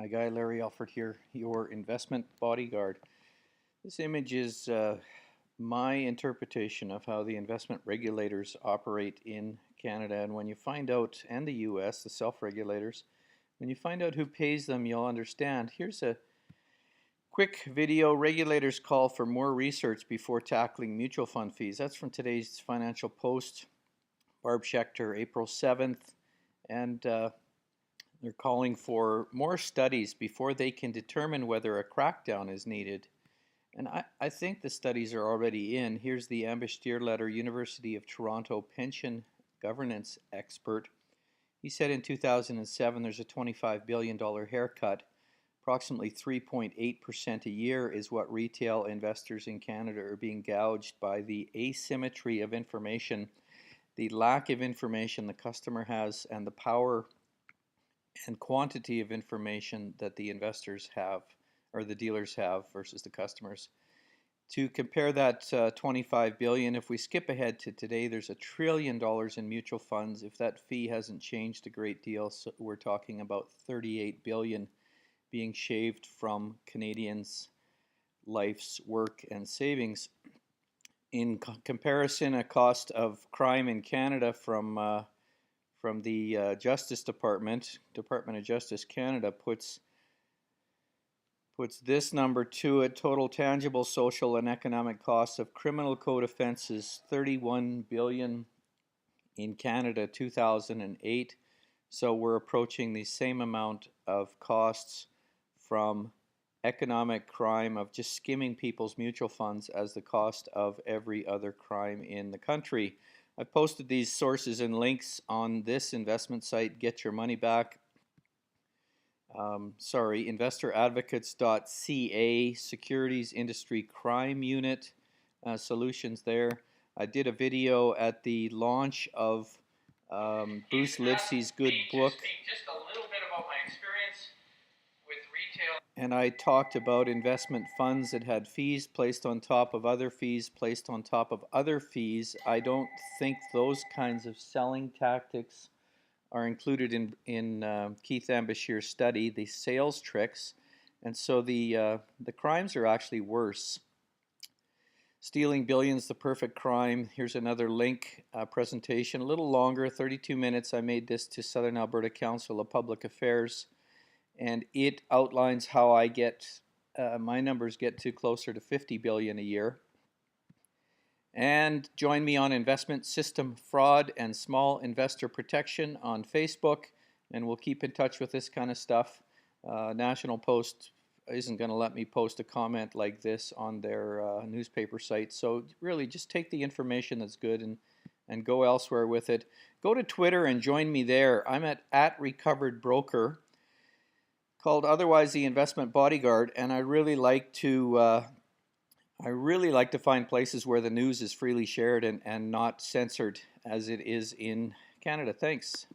Hi Guy, Larry Elford here, your investment bodyguard. This image is my interpretation of how the investment regulators operate in Canada. And when you find out, and the US, the self-regulators, when you find out who pays them, you'll understand. Here's a quick video. Regulators call for more research before tackling mutual fund fees. That's from today's Financial Post, Barb Schechter, April 7th. And they're calling for more studies before they can determine whether a crackdown is needed. And I think the studies are already in. Here's the Ambassadeur letter, University of Toronto pension governance expert. He said in 2007 there's a $25 billion haircut. Approximately 3.8% a year is what retail investors in Canada are being gouged by the asymmetry of information, the lack of information the customer has, and the power and quantity of information that the investors have or the dealers have versus the customers. To compare that 25 billion, if we skip ahead to today, there's $1 trillion in mutual funds. If that fee hasn't changed a great deal, so we're talking about 38 billion being shaved from Canadians' life's work and savings. In comparison, a cost of crime in Canada from the Justice Department, Department of Justice Canada, puts this number to it. Total tangible social and economic costs of criminal code offenses, 31 billion in Canada, 2008. So we're approaching the same amount of costs from economic crime of just skimming people's mutual funds as the cost of every other crime in the country. I've posted these sources and links on this investment site, Get Your Money Back. Investoradvocates.ca, Securities Industry Crime Unit, solutions there. I did a video at the launch of Bruce Livesey's good book. Just a little bit about my experience with retail. And I talked about investment funds that had fees placed on top of other fees, placed on top of other fees. I don't think those kinds of selling tactics are included in Keith Ambasheur's study, the sales tricks. And so the crimes are actually worse. Stealing Billions, the Perfect Crime. Here's another link presentation, a little longer, 32 minutes. I made this to Southern Alberta Council of Public Affairs. And it outlines how I get, my numbers get to closer to 50 billion a year. And join me on investment system fraud and small investor protection on Facebook, and we'll keep in touch with this kind of stuff. National Post isn't going to let me post a comment like this on their newspaper site, so really just take the information that's good and go elsewhere with it. Go to Twitter and join me there. I'm at Recovered Broker, called otherwise the Investment Bodyguard, and I really like to find places where the news is freely shared and not censored as it is in Canada. Thanks.